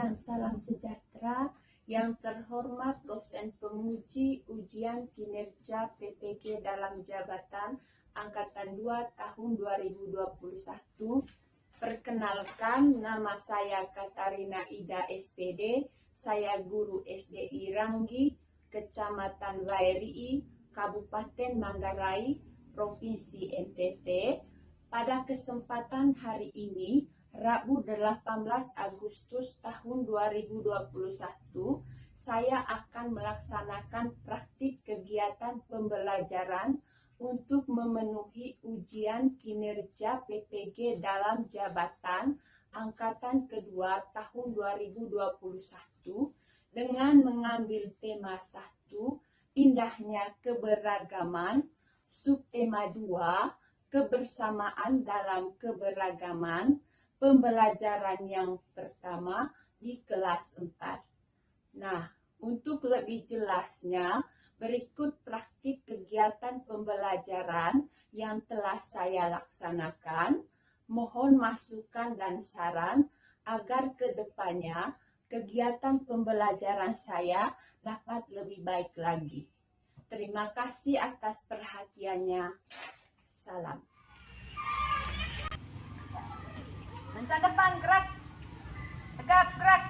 dan salam sejahtera. Yang terhormat dosen penguji ujian kinerja PPG dalam jabatan Angkatan 2 tahun 2021. Perkenalkan, nama saya Katarina Ida SPD. Saya guru SDI Ranggi, Kecamatan Wairui, Kabupaten Manggarai, Provinsi NTT. Pada kesempatan hari ini, Rabu 18 Agustus tahun 2021, saya akan melaksanakan praktik kegiatan pembelajaran untuk memenuhi ujian kinerja PPG dalam jabatan Angkatan Kedua tahun 2021 dengan mengambil tema 1, indahnya keberagaman, subtema 2, kebersamaan dalam keberagaman, pembelajaran yang pertama di kelas 4. Nah, untuk lebih jelasnya, berikut praktik kegiatan pembelajaran yang telah saya laksanakan. Mohon masukan dan saran agar ke depannya kegiatan pembelajaran saya dapat lebih baik lagi. Terima kasih atas perhatiannya. Salam. Lencan depan, gerak. Tegap, gerak.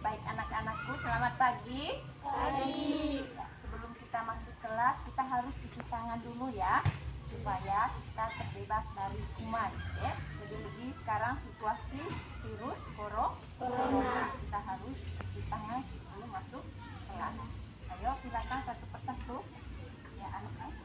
Baik anak-anakku, selamat pagi. Pagi. Sebelum kita masuk kelas, kita harus cuci tangan dulu ya, supaya kita terbebas dari kuman. Ya. Jadi lebih sekarang situasi virus corona. Kita harus cuci tangan sebelum masuk kelas. Ayo silakan satu persatu. Ya anak-anak.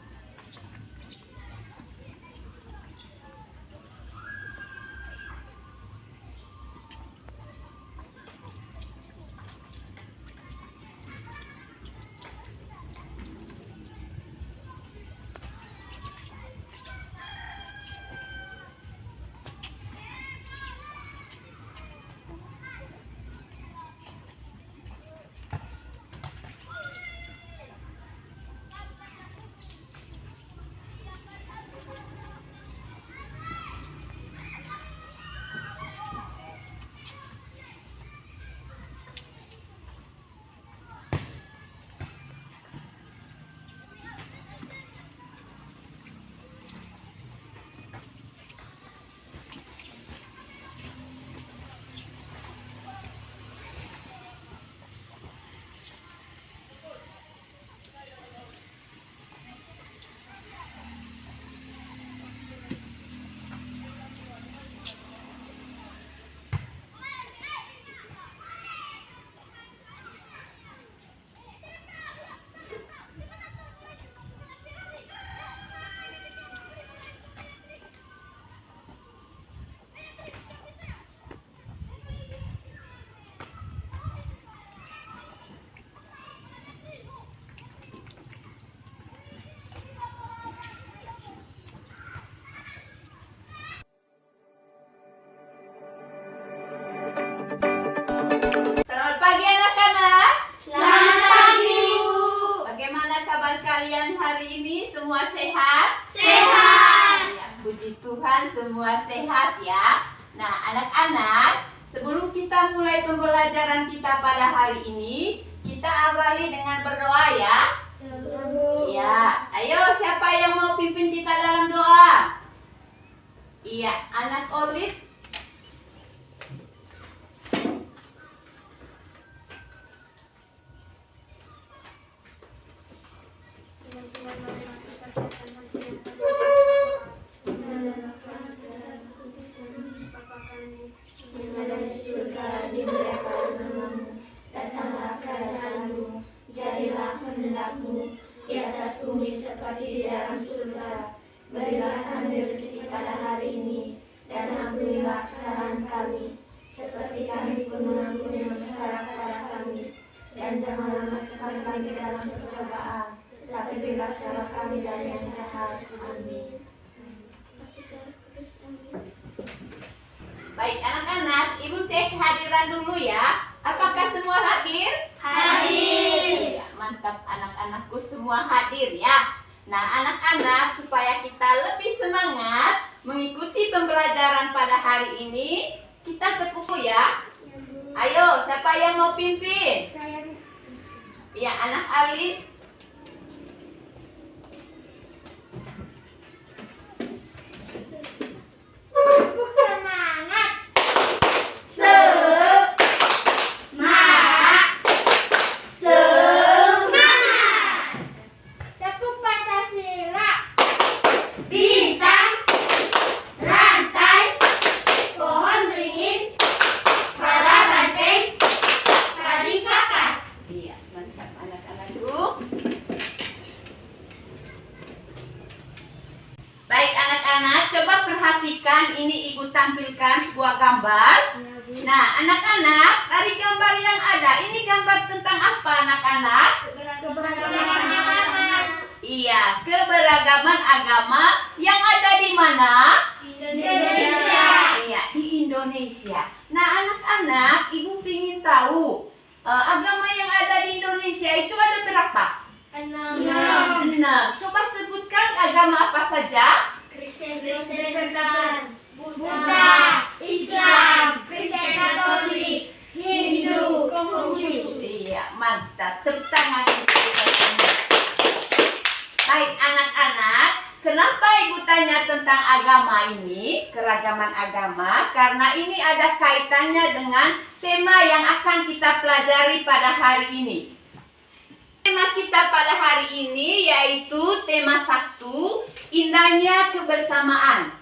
Selamat pagi anak-anak. Selamat pagi, Bu. Bagaimana kabar kalian hari ini? Semua sehat? Sehat. Ya, puji Tuhan semua sehat ya. Nah anak-anak, sebelum kita mulai pembelajaran kita pada hari ini, kita awali dengan berdoa ya. Ya, ayo siapa yang mau pimpin kita dalam doa? Iya, anak Orlit. Yang ada di surga, dimuliakan namamu. Datanglah kerajaanmu, jadilah kehendak-mu di atas bumi seperti di dalam surga. Berilah kami rezeki pada hari ini, dan ampunilah kesalahan kami, seperti kami pun mengampuni yang bersalah kepada kami. Dan janganlah masukkan kami ke dalam percobaan, tapi bebaskanlah kami dari yang jahat. Amin. Baik anak-anak, ibu cek hadiran dulu ya. Apakah semua hadir? Hadir. Ya, mantap anak-anakku semua hadir ya. Nah anak-anak, supaya kita lebih semangat mengikuti pembelajaran pada hari ini, kita tepuk ya. Ayo, siapa yang mau pimpin? Saya. Ya, anak Ali. Tepuk semangat. Semangat. Semangat. Tepuk Pancasila. Bintang, rantai, pohon beringin, para banteng, tali kapas. Iya, mantap anak-anakku. Baik anak-anak, coba perhatikan ini ibu tampilkan sebuah gambar. Nah, anak-anak, dari gambar yang ada, ini gambar tentang apa anak-anak? Iya, keberagaman agama yang ada di mana? Indonesia. Iya, di Indonesia. Nah, anak-anak, ibu ingin tahu agama yang ada di Indonesia itu ada berapa? 6. 6. Coba sebutkan agama apa saja? Kristen, Buddha, Islam, Kristen Katolik, Hindu, Konghucu. Iya, mantap. Tepuk tangan. Baik anak-anak, kenapa ibu tanya tentang agama ini, keragaman agama? Karena ini ada kaitannya dengan tema yang akan kita pelajari pada hari ini. Tema kita pada hari ini yaitu tema 1, indahnya kebersamaan.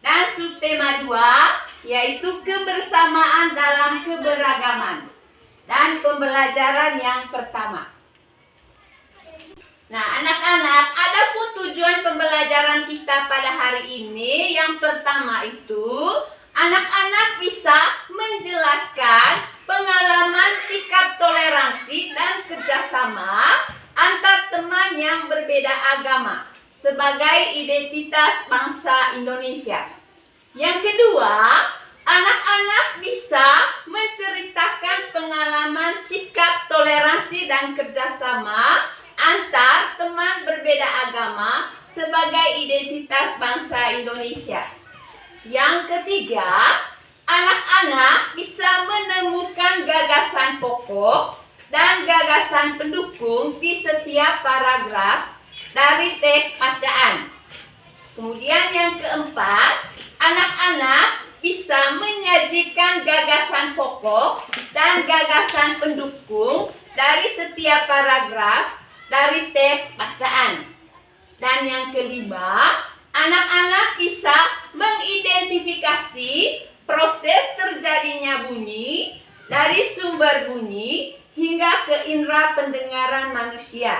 Dan subtema 2, yaitu kebersamaan dalam keberagaman. Dan pembelajaran yang pertama. Nah, anak-anak, ada pun tujuan pembelajaran kita pada hari ini. Yang pertama itu, anak-anak bisa menjelaskan pengalaman sikap toleransi dan kerjasama antar teman yang berbeda agama sebagai identitas bangsa Indonesia. Yang kedua, anak-anak bisa menceritakan pengalaman sikap toleransi dan kerjasama antar teman berbeda agama sebagai identitas bangsa Indonesia. Yang ketiga, anak-anak bisa menemukan gagasan pokok dan gagasan pendukung di setiap paragraf dari teks bacaan. Kemudian yang keempat, anak-anak bisa menyajikan gagasan pokok dan gagasan pendukung dari setiap paragraf dari teks bacaan. Dan yang kelima, anak-anak bisa mengidentifikasi proses terjadinya bunyi dari sumber bunyi hingga ke indera pendengaran manusia.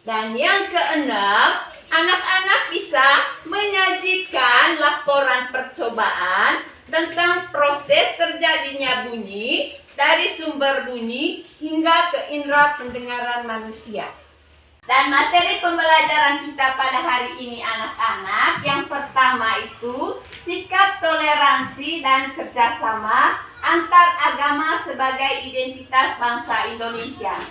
Dan yang keenam, anak-anak bisa menyajikan laporan percobaan tentang proses terjadinya bunyi dari sumber bunyi hingga ke indera pendengaran manusia. Dan materi pembelajaran kita pada hari ini anak-anak, yang pertama itu sikap toleransi dan kerjasama antar agama sebagai identitas bangsa Indonesia.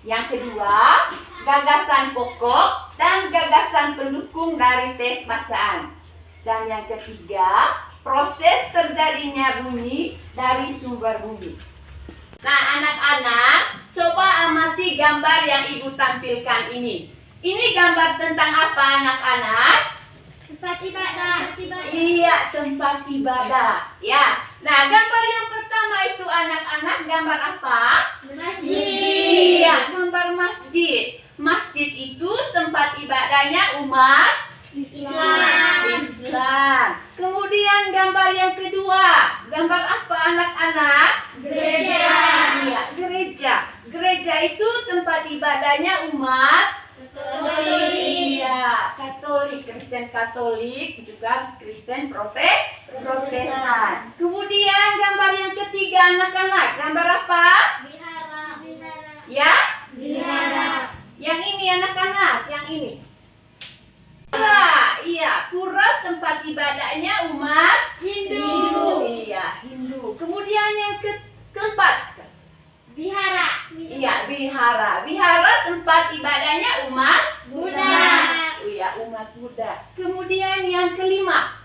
Yang kedua, gagasan pokok dan gagasan pendukung dari teks bacaan. Dan yang ketiga, proses terjadinya bunyi dari sumber bunyi. Nah anak-anak, coba amati gambar yang ibu tampilkan ini. Ini gambar tentang apa anak-anak? Tempat ibadah. Iya, tempat ibadah. Ya. Nah, gambar yang pertama itu anak-anak gambar apa? Masjid. Iya, gambar masjid. Masjid itu tempat ibadahnya umat Islam. Kemudian gambar yang kedua, gambar apa anak-anak? Gereja. Iya, gereja. Gereja itu tempat ibadahnya umat Katolik. Iya, Katolik, Kristen Katolik, juga Kristen Protestan. Kemudian gambar yang ketiga anak-anak, gambar apa? Wihara. Ya? Wihara. Yang ini anak-anak, yang ini. Pura, iya, pura tempat ibadahnya umat Hindu. Iya, Hindu. Kemudian yang keempat, Wihara. iya, wihara. Wihara tempat ibadahnya umat Buddha. Iya, umat Buddha. Kemudian yang kelima,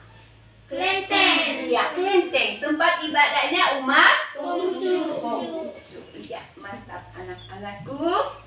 Kelenteng. Ya, kelenteng. Tempat ibadahnya umat Konghucu. Ya, mantap anak-anakku.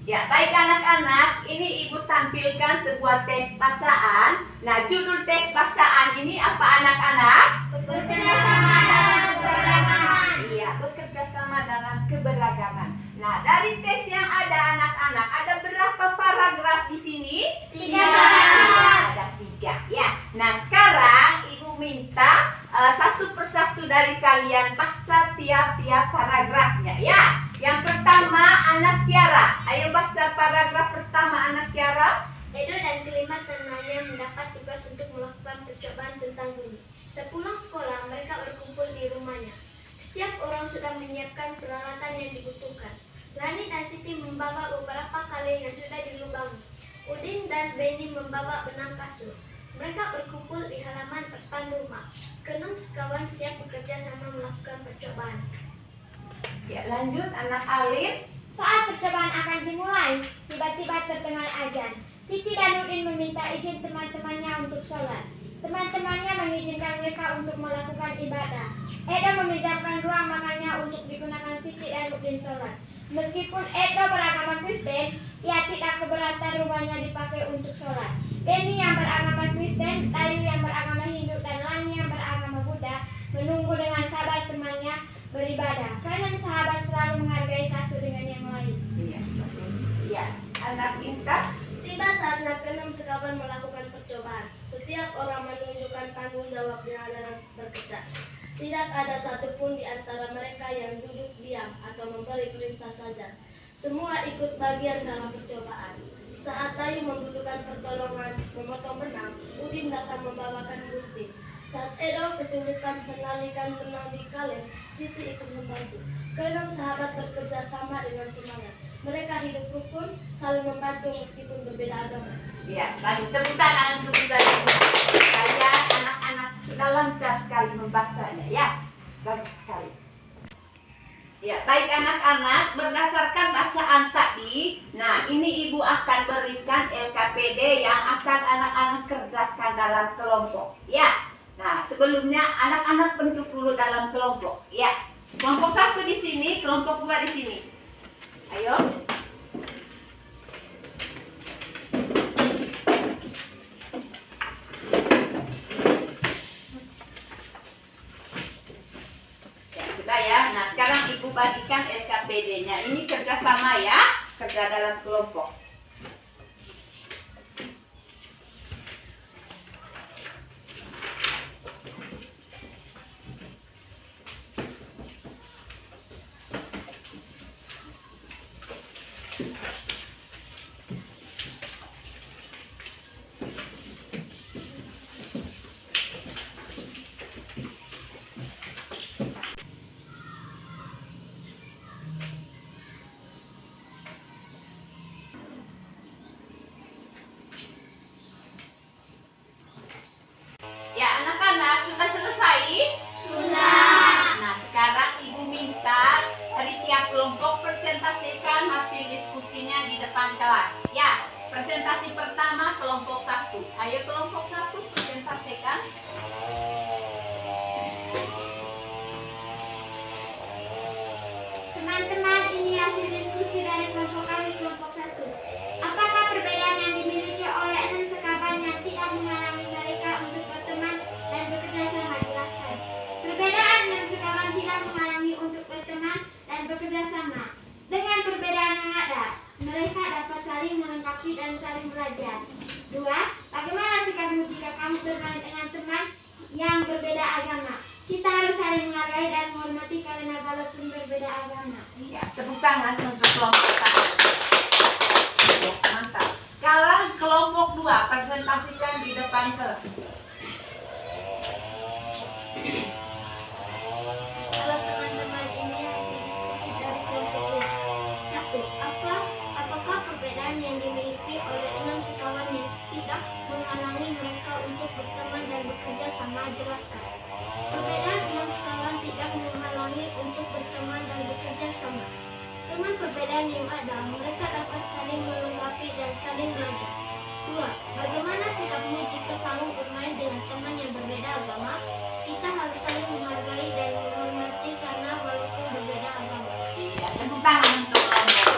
Ya, baik anak-anak, ini ibu tampilkan sebuah teks bacaan. Nah, judul teks bacaan ini apa anak-anak? Bekerjasama dalam keberagaman. Iya, bekerja sama dalam keberagaman. Nah, dari teks yang ada anak-anak, ada berapa paragraf di sini? 3 paragraf. Ada 3, ya. Nah, sekarang ibu minta satu persatu dari kalian baca tiap-tiap paragrafnya, ya. Yang pertama, anak Tiara. Ayo baca paragraf pertama, anak Tiara. Edo dan kelima temannya mendapat tugas untuk melakukan percobaan tentang bumi. Sepulang sekolah, mereka berkumpul di rumahnya. Setiap orang sudah menyiapkan peralatan yang dibutuhkan. Lani dan Siti membawa beberapa kaleng yang sudah dilubangi. Udin dan Beni membawa benang kasur. Mereka berkumpul di halaman depan rumah. Keenam sekawan siap bekerja sama melakukan percobaan. Ya, lanjut anak Alin. Saat percobaan akan dimulai, tiba-tiba terdengar azan. Siti dan Udin meminta izin teman-temannya untuk sholat. Teman-temannya mengizinkan mereka untuk melakukan ibadah. Edo meminjamkan ruang makannya untuk digunakan Siti dan Udin sholat. Meskipun Edo beragama Kristen, ia tidak keberatan rumahnya dipakai untuk sholat. Beni yang beragama Kristen, Tayu yang beragama Hindu, dan Lani yang beragama Buddha menunggu dengan sabar temannya beribadah. Keenam sahabat selalu menghargai satu dengan yang lain. Iya. Ya, anak Intan. Tiba saatnya keenam sekawan melakukan percobaan. Setiap orang menunjukkan tanggung jawabnya dalam bekerja. Tidak ada satupun di antara mereka yang duduk diam atau memberi perintah saja. Semua ikut bagian dalam percobaan. Saat Tayu membutuhkan pertolongan memotong benang, Udin datang membawakan gunting. Saat Edo kesulitan menalikan benang di kaleng, Siti ikut membantu. Keenam sahabat bekerja sama dengan semangat. Mereka hidup rukun, saling membantu meskipun berbeda agama. Ya, baik. Tepuk tangan untuk saya. Anak-anak sudah lancar sekali membacanya, ya. Bagus sekali. Ya, baik anak-anak, berdasarkan bacaan tadi, nah ini ibu akan berikan LKPD yang akan anak-anak kerjakan dalam kelompok, ya. Nah, sebelumnya anak-anak bentuk dulu dalam kelompok, ya. Kelompok 1 di sini, kelompok 2 di sini. Ayo. Ya, sudah ya. Nah, sekarang ibu bagikan LKPD-nya. Ini kerjasama ya, kerja dalam kelompok. Ya, anak-anak sudah selesai? Sudah. Nah, sekarang ibu minta dari tiap kelompok presentasikan hasil diskusinya di depan kelas. Ya, presentasi pertama kelompok 1. Ayo kelompok 1 presentasikan. Teman-teman, ini hasil diskusi dari kelompok kami, kelompok 1. Apakah perbedaan yang dimiliki oleh 6 sekawan yang tidak menghalangi mereka untuk berteman dan bekerja sama? Jelaskan. Perbedaan 6 sekawan tidak menghalangi untuk berteman dan bekerja sama. Dengan perbedaan yang ada, mereka dapat saling melengkapi dan saling belajar. 2. Bagaimana sikapmu jika kamu bermain dengan teman yang berbeda agama? Kita harus saling menghargai dan menghormati karena walaupun berbeda agama. Ya, tepuk tangan untuk kelompok 1. Ya, mantap. Sekarang kelompok 2 presentasikan di depan kelas. Halo teman-teman, ini hasil diskusi dari kelompok 2. 1. Apakah perbedaan yang dimiliki oleh 6 sekawan yang tidak menghalangi mereka untuk berteman dan bekerja sama? Jelaskan. Perbedaan 6 sekawan tidak menghalangi untuk berteman dan bekerja sama. Dengan perbedaan yang ada, mereka dapat saling melengkapi dan saling belajar. kedua, bagaimana sikapmu jika kamu bermain dengan teman yang berbeda agama? Kita harus saling menghargai dan menghormati karena walaupun berbeda agama. Iya, tepuk tangan untuk kelompok.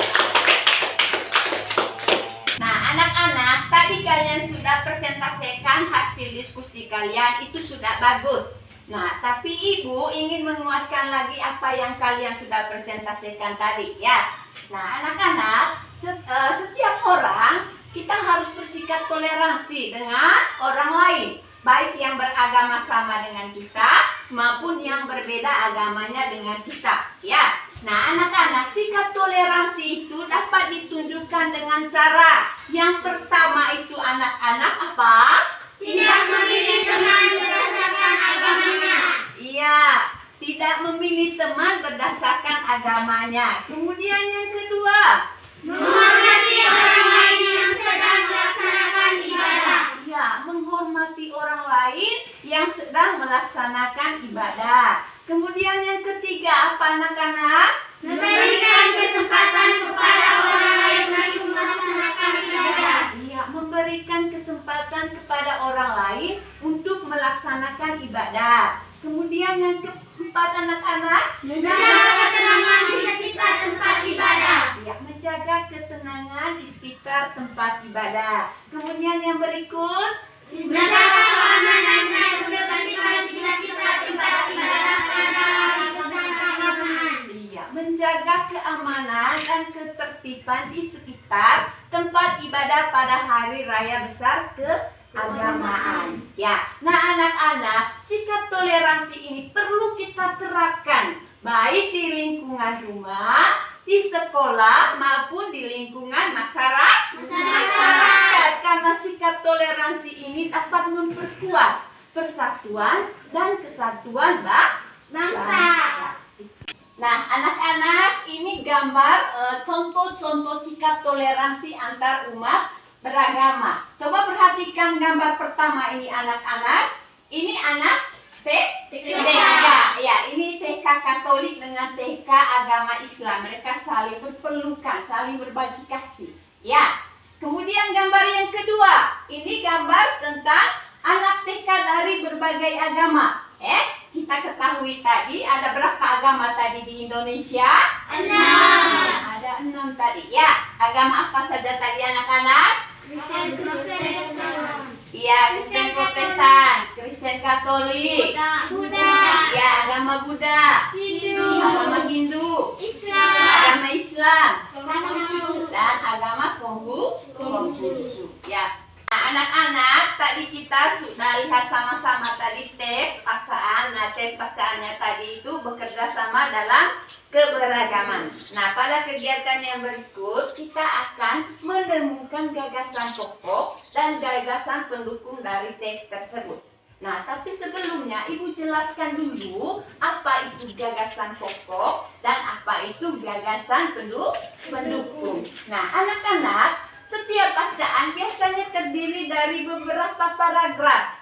Nah, anak-anak, tadi kalian sudah presentasikan hasil diskusi kalian, itu sudah bagus. Nah, tapi Ibu ingin menguatkan lagi apa yang kalian sudah presentasikan tadi, ya. Nah, anak-anak, setiap orang kita harus bersikap toleransi dengan orang lain, baik yang beragama sama dengan kita maupun yang berbeda agamanya dengan kita, ya. Nah, anak-anak, sikap toleransi itu dapat ditunjukkan dengan cara yang pertama itu anak-anak apa? Tidak memilih teman berdasarkan agamanya. Iya, tidak memilih teman berdasarkan agamanya. Kemudian yang kedua, Menghormati orang lain yang sedang melaksanakan ibadah. ya, menghormati orang lain yang sedang melaksanakan ibadah. Kemudian yang ketiga apa anak-anak? Memberikan kesempatan kepada orang lain untuk melaksanakan ibadah. Iya, memberikan kesempatan kepada orang lain untuk melaksanakan ibadah. Kemudian yang keempat anak-anak? Menjaga ketenangan di sekitar tempat ibadah. Ya, menjaga ketenangan di sekitar tempat ibadah. Kemudian yang berikut? Menjaga keamanan dan ketertiban di sekitar tempat ibadah pada hari besar keagamaan. Iya, menjaga keamanan dan ketertiban di sekitar tempat ibadah pada hari raya besar keagamaan. Ya, nah anak-anak, sikap toleransi ini perlu kita terapkan baik di lingkungan rumah, di sekolah maupun di lingkungan masyarakat. Karena sikap toleransi ini dapat memperkuat persatuan dan kesatuan bangsa. Nah, anak-anak, ini gambar contoh-contoh sikap toleransi antar umat beragama. Coba perhatikan gambar pertama ini anak-anak. Ini anak TK. Ya, ini TK Katolik dengan TK agama Islam. Mereka saling berpelukan, saling berbagi kasih. Ya. Kemudian gambar yang kedua. Ini gambar tentang anak TK dari berbagai agama. Kita ketahui tadi ada berapa agama tadi di Indonesia? 6. Ada 6 tadi. Ya, agama apa saja tadi anak-anak? Kristen, Iya, Kristen Protestan, Kristen Katolik, Buddha, ya agama Buddha, Hindu, agama Hindu, Islam, agama Islam, Konghucu, dan agama Konghucu. Ya. Nah, anak-anak, tadi kita sudah lihat sama-sama tadi teks bacaan. Nah, teks bacaannya tadi itu bekerja sama dalam keberagaman. Nah, pada kegiatan yang berikut kita akan menemukan gagasan pokok dan gagasan pendukung dari teks tersebut. Nah, tapi sebelumnya Ibu jelaskan dulu apa itu gagasan pokok dan apa itu gagasan pendukung. Nah, anak-anak, setiap bacaan biasanya terdiri dari beberapa paragraf.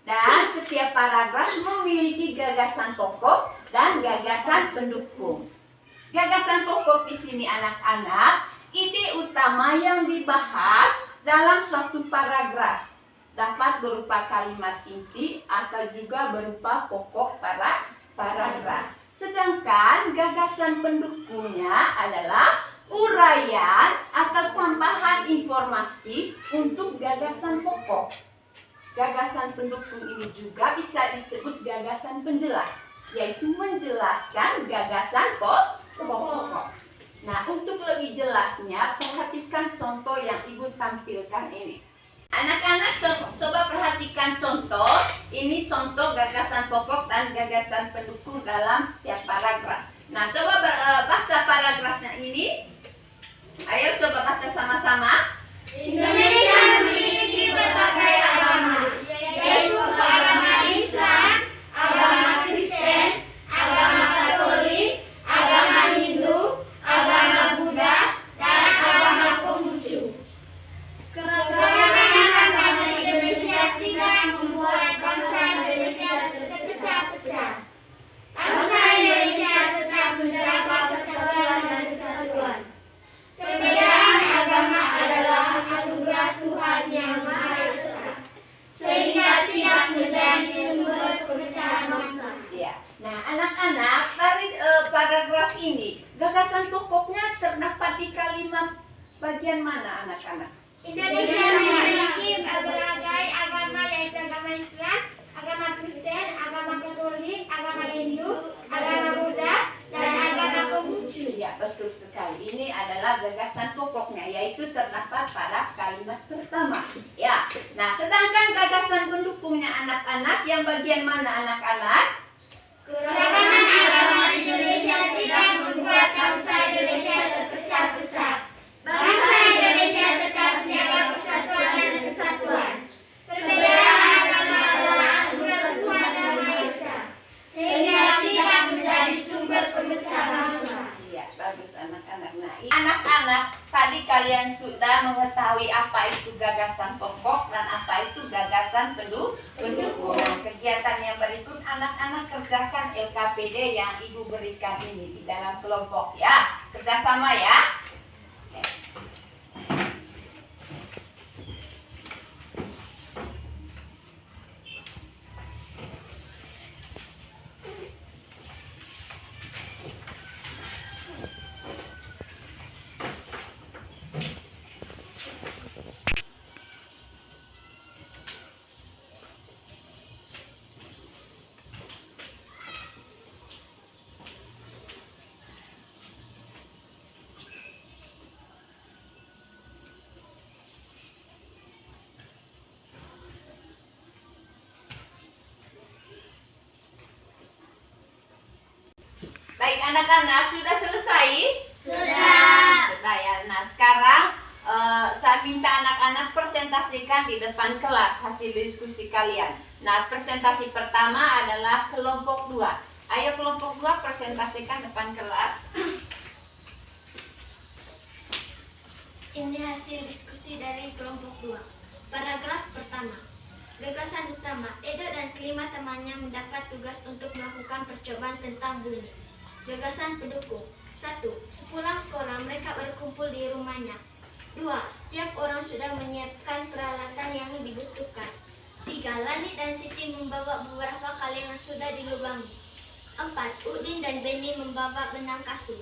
Dan setiap paragraf memiliki gagasan pokok dan gagasan pendukung. Gagasan pokok di sini anak-anak, ide utama yang dibahas dalam suatu paragraf. Dapat berupa kalimat inti atau juga berupa pokok paragraf. Sedangkan gagasan pendukungnya adalah uraian atau tambahan informasi untuk gagasan pokok. Gagasan pendukung ini juga bisa disebut gagasan penjelas, yaitu menjelaskan gagasan pokok. Nah, untuk lebih jelasnya, perhatikan contoh yang Ibu tampilkan ini. Anak-anak, coba perhatikan contoh. Ini contoh gagasan pokok dan gagasan pendukung dalam setiap paragraf. Nah, coba baca paragrafnya ini. Ayo coba baca sama-sama. Indonesia memiliki berbagai agama, yaitu agama Islam, agama Kristen, agama Katolik, agama Hindu, agama Buddha, dan agama Konghucu. Keberagaman agama di Indonesia tidak membuat bangsa Indonesia terpecah-pecah. Bangsa Indonesia tetap menjaga persatuan dan kesatuan. Perbedaan agama adalah gagasan pokoknya, yaitu terdapat pada kalimat pertama. Ya, nah sedangkan gagasan pendukungnya anak-anak yang bagian mana anak-anak? Keragaman agama Indonesia tidak membuat bangsa Indonesia terpecah-pecah. Bangsa Indonesia tetap menjaga persatuan dan kesatuan. Perbedaan agama adalah aturan Tuhan yang Maha Esa, sehingga tidak menjadi sumber pemecah bangsa. Iya, bagus anak-anak. Nah, anak-anak, tadi kalian sudah mengetahui apa itu gagasan pokok dan apa itu gagasan pendukung. Nah, kegiatan yang berikut anak-anak kerjakan LKPD yang Ibu berikan ini di dalam kelompok ya. Kerjasama ya. Baik anak-anak, sudah selesai? Sudah ya. Nah sekarang saya minta anak-anak presentasikan di depan kelas hasil diskusi kalian. Nah presentasi pertama adalah kelompok 2. Ayo kelompok 2 presentasikan depan kelas. Ini hasil diskusi dari kelompok 2. Paragraf pertama. Gagasan utama, Edo dan kelima temannya mendapat tugas untuk melakukan percobaan tentang bunyi. Gagasan pendukung. 1. Sepulang sekolah mereka berkumpul di rumahnya. 2. Setiap orang sudah menyiapkan peralatan yang dibutuhkan. 3. Lani dan Siti membawa beberapa kaleng yang sudah dilubangi. 4. Udin dan Beni membawa benang kasur.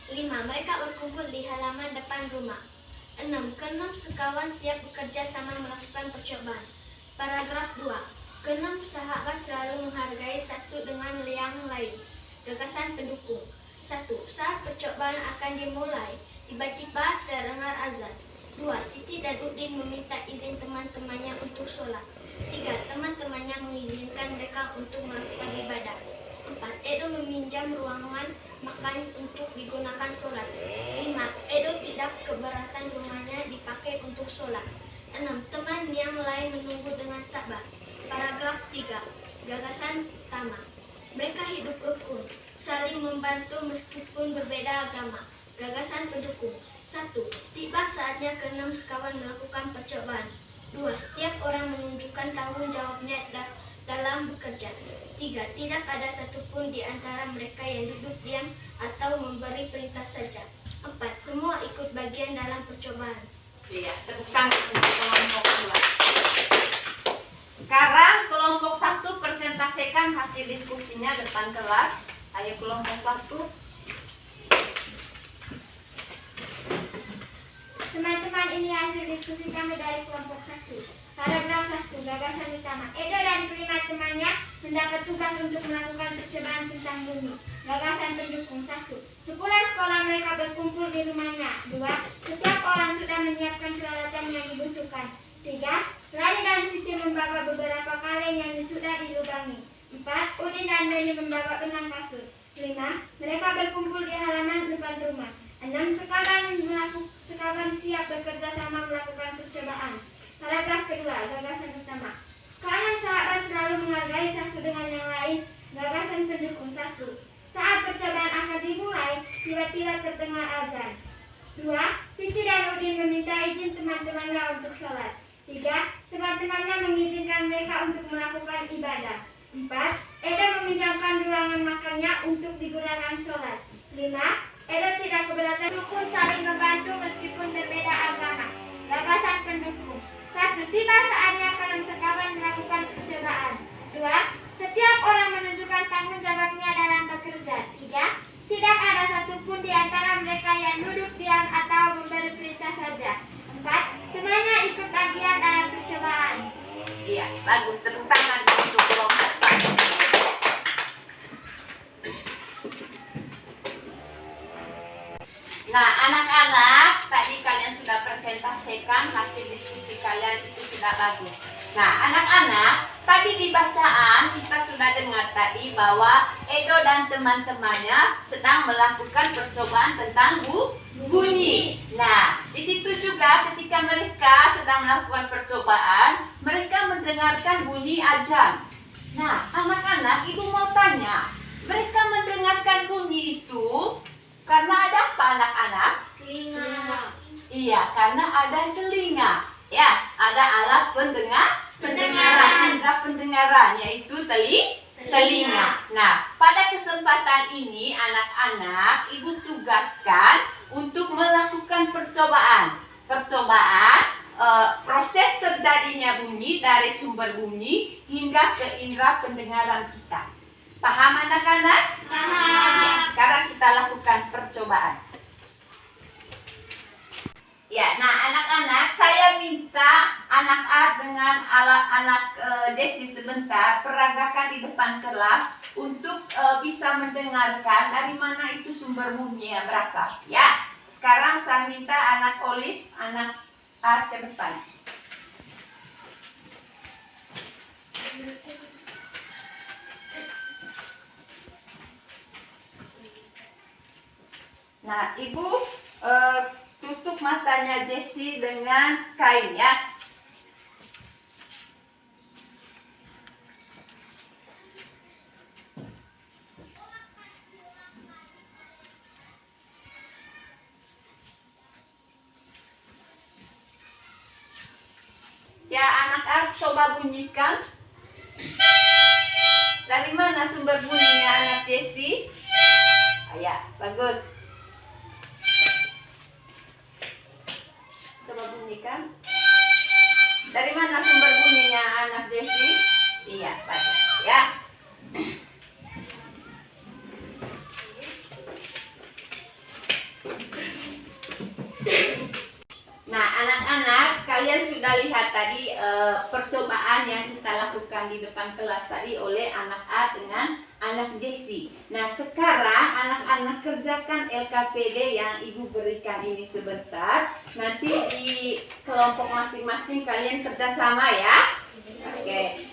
5. Mereka berkumpul di halaman depan rumah. 6. Keenam sekawan siap bekerja sama melakukan percobaan. Paragraf 2. Keenam sahabat selalu menghargai satu dengan yang lain. Gagasan pendukung. 1. Saat percobaan akan dimulai, tiba-tiba terdengar azan. 2. Siti dan Udin meminta izin teman-temannya untuk sholat. 3. Teman-temannya mengizinkan mereka untuk melakukan ibadah. 4. Edo meminjam ruangan makan untuk digunakan sholat. 5. Edo tidak keberatan rumahnya dipakai untuk sholat. 6. Teman yang lain menunggu dengan sabar. Paragraf 3. Gagasan utama. Mereka hidup rukun, saling membantu meskipun berbeda agama. Gagasan pendukung. 1. Tiba saatnya keenam sekawan melakukan percobaan. 2. Setiap orang menunjukkan tanggung jawabnya dalam bekerja. 3. Tidak ada satupun di antara mereka yang duduk diam atau memberi perintah saja. 4. Semua ikut bagian dalam percobaan. Iya, tepuk tangan untuk kelompok 2. Sekarang kelompok 1 presentasikan hasil diskusinya depan kelas. Ayo kelompok 1. Teman-teman, ini hasil diskusi kami dari kelompok 1. Paragraf 1. Gagasan utama. Edo dan kelima temannya mendapat tugas untuk melakukan percobaan tentang bunyi. Gagasan pendukung. 1. Sepulang sekolah mereka berkumpul di rumahnya. 2. Setiap orang sudah menyiapkan peralatan yang dibutuhkan. 3. Lani dan Siti membawa beberapa kaleng yang sudah dilubangi. 4. Udin dan Beni membawa benang kasur. 5. Mereka berkumpul di halaman depan rumah. 6. Sekawan siap bekerja sama melakukan percobaan. Paragraf kedua. Gagasan utama. Kalian sahabat selalu menghargai satu dengan yang lain. Gagasan pendukung. 1. Saat percobaan akan dimulai, tiba-tiba terdengar azan. 2. Siti dan Udin meminta izin teman-temannya untuk sholat. 3. Teman-temannya mengizinkan mereka untuk melakukan ibadah. 4. Edo meminjamkan ruangan makannya untuk digunakan sholat. 5. Edo tidak keberatan rukun saling membantu meskipun berbeda agama. Gagasan pendukung. 1. Tiba saatnya kalian sekawan melakukan percobaan. 2. Setiap orang menunjukkan tanggung jawabnya dalam bekerja. 3. Tidak ada satupun di antara mereka yang duduk diam atau memberi perintah saja. 4. Semuanya ikut bagian dalam percobaan. Iya, bagus. Tepuk tangan untuk kelompok 1. Nah, anak-anak, tidak bagus. Nah, anak-anak, tadi di bacaan kita sudah dengar tadi bahwa Edo dan teman-temannya sedang melakukan percobaan tentang bunyi. Nah, di situ juga ketika mereka sedang melakukan percobaan, mereka mendengarkan bunyi azan. Nah, anak-anak, ibu mau tanya, mereka mendengarkan bunyi itu karena ada apa, anak-anak? Telinga. Iya, karena ada telinga. Ya, ada alat pendengaran, indera pendengaran, yaitu telinga. Nah, pada kesempatan ini anak-anak, ibu tugaskan untuk melakukan percobaan. Proses terjadinya bunyi dari sumber bunyi hingga ke indera pendengaran kita. Paham anak-anak? Paham. Ya, sekarang kita lakukan percobaan. Ya, nah anak-anak, saya minta anak Art dengan anak Jessie sebentar peragakan di depan kelas untuk bisa mendengarkan dari mana itu sumber bunyi yang berasal. Ya, sekarang saya minta anak Olive, anak Art ke depan. Nah, ibu tutup matanya Jessie dengan kain ya. Ya, anak-anak coba bunyikan. Dari mana sumber bunyinya anak Jessie? Ya, bagus. Coba bunyikan. Dari mana sumber bunyinya anak Jessie? Iya, bagus ya. Nah, anak-anak, kalian sudah lihat tadi percobaan yang kita lakukan di depan kelas tadi oleh anak A dengan anak Jessie. Nah, sekarang anak-anak kerjakan LKPD yang ibu berikan ini sebentar. Nanti di kelompok masing-masing kalian kerjasama ya. Oke.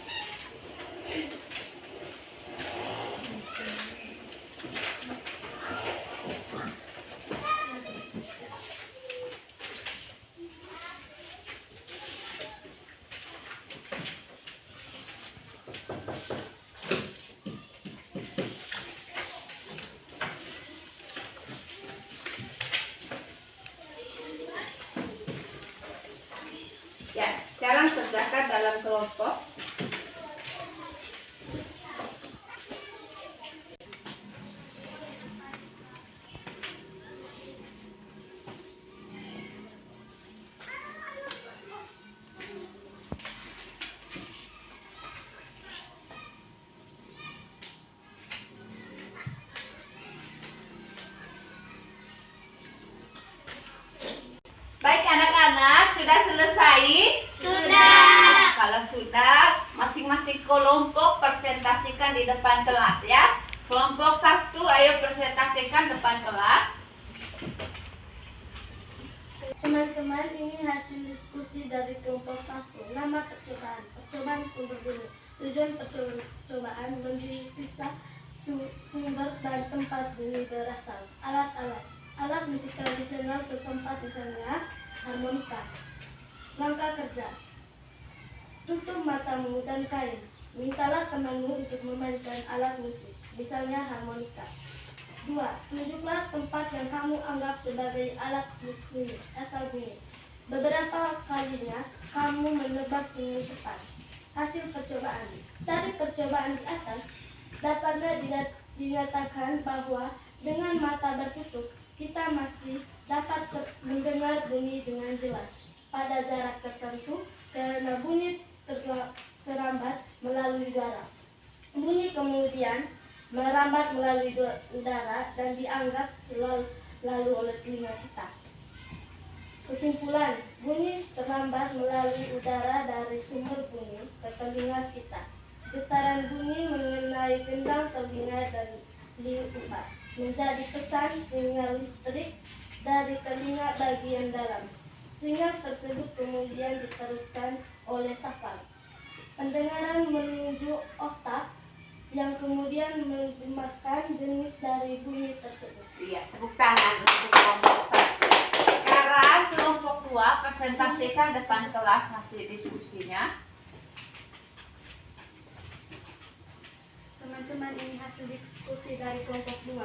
Ya, sekarang kerjakan dalam kelompok. Baik anak-anak, sudah selesai? Sudah. Kalau sudah, masing-masing kelompok presentasikan di depan kelas ya. Kelompok 1, ayo presentasikan depan kelas. Teman-teman, ini hasil diskusi dari kelompok 1. Nama percobaan. Percobaan sumber bunyi. Tujuan percobaan mendipisah sumber dan tempat bunyi berasal. Alat-alat. Alat musik tradisional setempat, misalnya harmonika. Langkah kerja. Tutup matamu dan kain. Mintalah temanmu untuk memainkan alat musik, misalnya harmonika. 2. Tunjuklah tempat yang kamu anggap sebagai alat bunyi, asal bunyi. Beberapa kalinya kamu menebak bunyi tepat. Hasil percobaan. Dari percobaan di atas, dapatlah dinyatakan bahwa dengan mata tertutup, kita masih dapat mendengar bunyi dengan jelas pada jarak tertentu karena bunyi terlambat melalui udara. Bunyi kemudian merambat melalui udara dan dianggap lalu oleh telinga kita. Kesimpulan, bunyi terlambat melalui udara dari sumber bunyi ke telinga kita. Getaran bunyi mengenai gendang telinga dan liupas menjadi pesan sinyal listrik dari telinga bagian dalam. Sinyal tersebut kemudian diteruskan oleh sakal. Pendengaran menuju oktav yang kemudian menerjemahkan jenis dari bunyi tersebut. Iya, tepuk tangan untuk kelompok 1. Sekarang kelompok 2 presentasikan depan kelas hasil diskusinya. Teman-teman, ini hasil diskusi dari kelompok 2.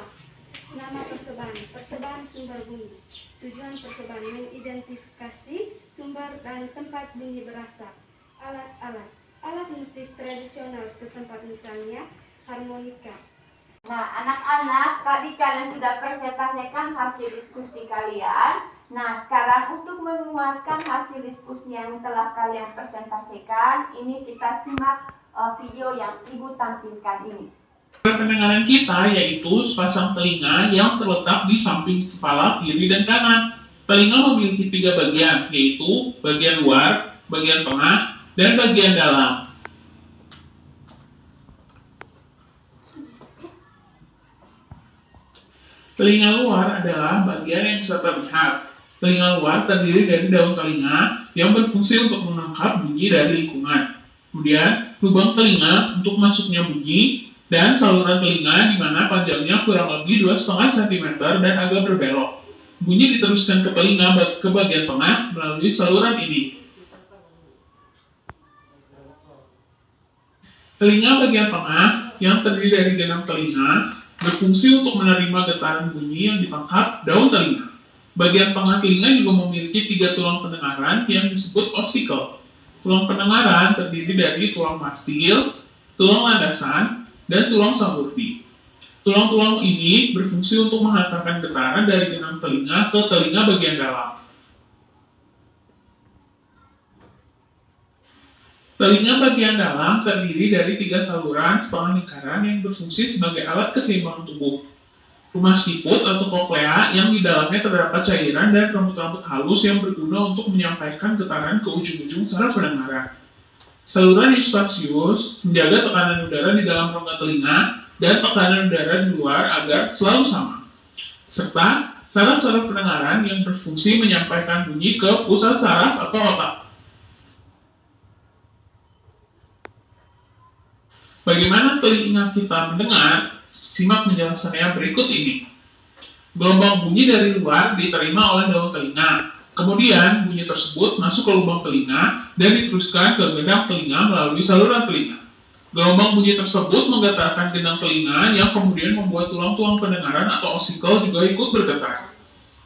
Nama percobaan, percobaan sumber bunyi. Tujuan percobaan mengidentifikasi sumber dan tempat bunyi berasal. Alat-alat, alat musik tradisional setempat, misalnya harmonika. Nah, anak-anak, tadi kalian sudah presentasikan hasil diskusi kalian. Nah, sekarang untuk menguatkan hasil diskusi yang telah kalian presentasikan, ini kita simak video yang Ibu tampilkan ini. Pendengaran kita yaitu sepasang telinga yang terletak di samping kepala kiri dan kanan. Telinga memiliki 3 bagian, yaitu bagian luar, bagian tengah, dan bagian dalam. Telinga luar adalah bagian yang bisa terlihat. Telinga luar terdiri dari daun telinga yang berfungsi untuk menangkap bunyi dari lingkungan. Kemudian, lubang telinga untuk masuknya bunyi, dan saluran telinga di mana panjangnya kurang lebih 2,5 cm dan agak berbelok. Bunyi diteruskan ke telinga ke bagian tengah melalui saluran ini. Telinga bagian tengah yang terdiri dari genang telinga berfungsi untuk menerima getaran bunyi yang ditangkap daun telinga. Bagian tengah telinga juga memiliki 3 tulang pendengaran yang disebut oksikel. Tulang pendengaran terdiri dari tulang mastil, tulang landasan, dan tulang samurti. Tulang-tulang ini berfungsi untuk menghantarkan getaran dari genang telinga ke telinga bagian dalam. Telinga bagian dalam terdiri dari 3 saluran setengah lingkaran yang berfungsi sebagai alat keseimbangan tubuh. Rumah siput atau koklea yang di dalamnya terdapat cairan dan rambut-rambut halus yang berguna untuk menyampaikan getaran ke ujung-ujung saraf pendengaran. Saluran eustachius menjaga tekanan udara di dalam rongga telinga dan tekanan udara di luar agar selalu sama. Serta saraf-saraf pendengaran yang berfungsi menyampaikan bunyi ke pusat saraf atau otak. Bagaimana telinga kita mendengar? Simak penjelasannya berikut ini. Gelombang bunyi dari luar diterima oleh daun telinga. Kemudian, bunyi tersebut masuk ke lubang telinga dan diteruskan ke gendang telinga melalui saluran telinga. Gelombang bunyi tersebut menggetarkan gendang telinga yang kemudian membuat tulang-tulang pendengaran atau oksikel juga ikut bergetar.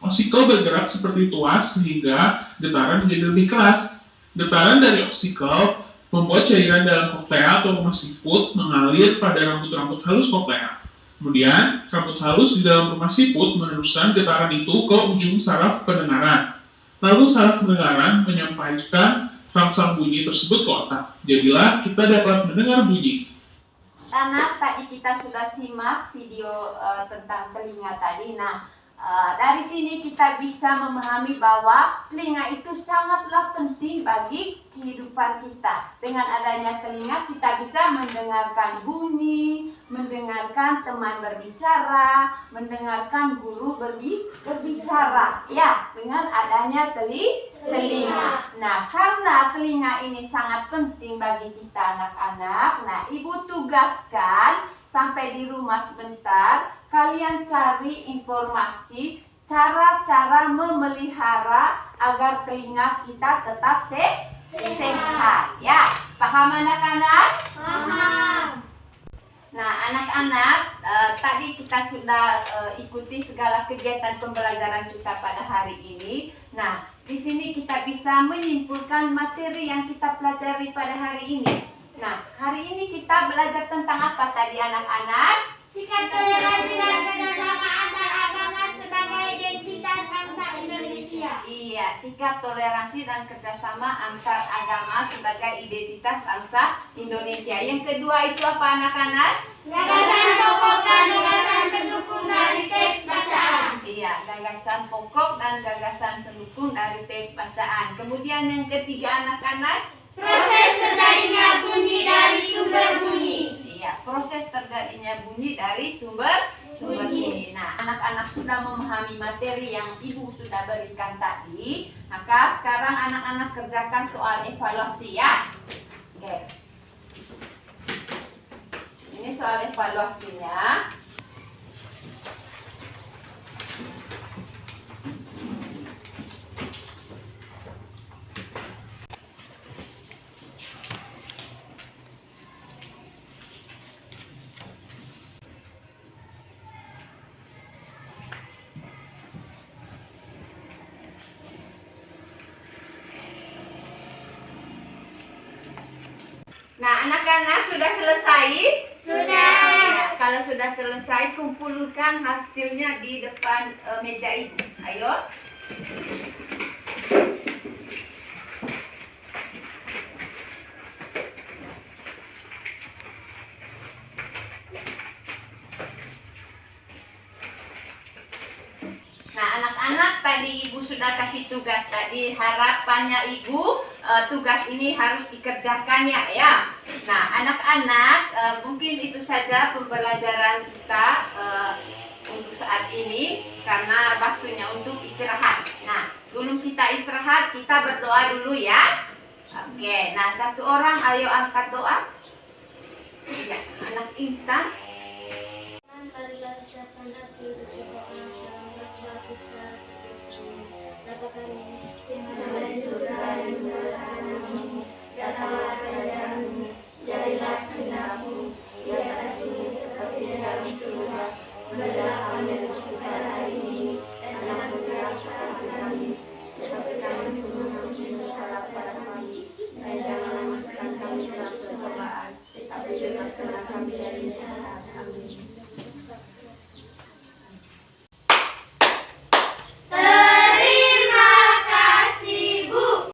Oksikel bergerak seperti tuas sehingga getaran menjadi lebih keras. Getaran dari oksikel membuat cairan dalam koklea atau rumah siput mengalir pada rambut-rambut halus koklea. Kemudian, rambut halus di dalam rumah siput meneruskan getaran itu ke ujung saraf pendengaran. Lalu saraf pendengaran menyampaikan rangsang bunyi tersebut ke otak. Jadilah kita dapat mendengar bunyi. Anak, tadi kita sudah simak video tentang telinga tadi. Nah, dari sini kita bisa memahami bahwa telinga itu sangatlah penting bagi kehidupan kita. Dengan adanya telinga kita bisa mendengarkan bunyi, mendengarkan teman berbicara, mendengarkan guru berbicara. Ya, dengan adanya telinga. Nah, karena telinga ini sangat penting bagi kita anak-anak, nah Ibu tugaskan sampai di rumah sebentar, kalian cari informasi cara-cara memelihara agar telinga kita tetap sehat. Ya, paham anak-anak? Paham. Nah, anak-anak, tadi kita sudah ikuti segala kegiatan pembelajaran kita pada hari ini. Nah, di sini kita bisa menyimpulkan materi yang kita pelajari pada hari ini. Nah, hari ini kita belajar tentang apa tadi anak-anak? Sikap toleransi dan kerjasama antar agama sebagai identitas bangsa Indonesia. Iya, sikap toleransi dan kerjasama antar agama sebagai identitas bangsa Indonesia. Yang kedua itu apa anak-anak? Gagasan pokok dan gagasan pendukung dari teks bacaan. Iya, gagasan pokok dan gagasan pendukung dari teks bacaan. Kemudian yang ketiga anak-anak? Proses terjadinya bunyi dari sumber bunyi. Iya, proses terjadinya bunyi dari sumber sumber ini. Nah, anak-anak sudah memahami materi yang Ibu sudah berikan tadi. Maka sekarang anak-anak kerjakan soal evaluasi ya. Oke. Ini soal evaluasinya. Nah, anak-anak sudah selesai? Sudah. Ya, kalau sudah selesai, kumpulkan hasilnya di depan meja Ibu. Ayo. Nah, anak-anak tadi Ibu sudah kasih tugas tadi. Harapannya Ibu tugas ini harus dikerjakan ya. Nah, anak-anak mungkin itu saja pembelajaran kita untuk saat ini karena waktunya untuk istirahat. Nah, sebelum kita istirahat kita berdoa dulu ya. Oke, nah satu orang ayo angkat doa. Ya, anak Intan. Marilah siapkan hati untuk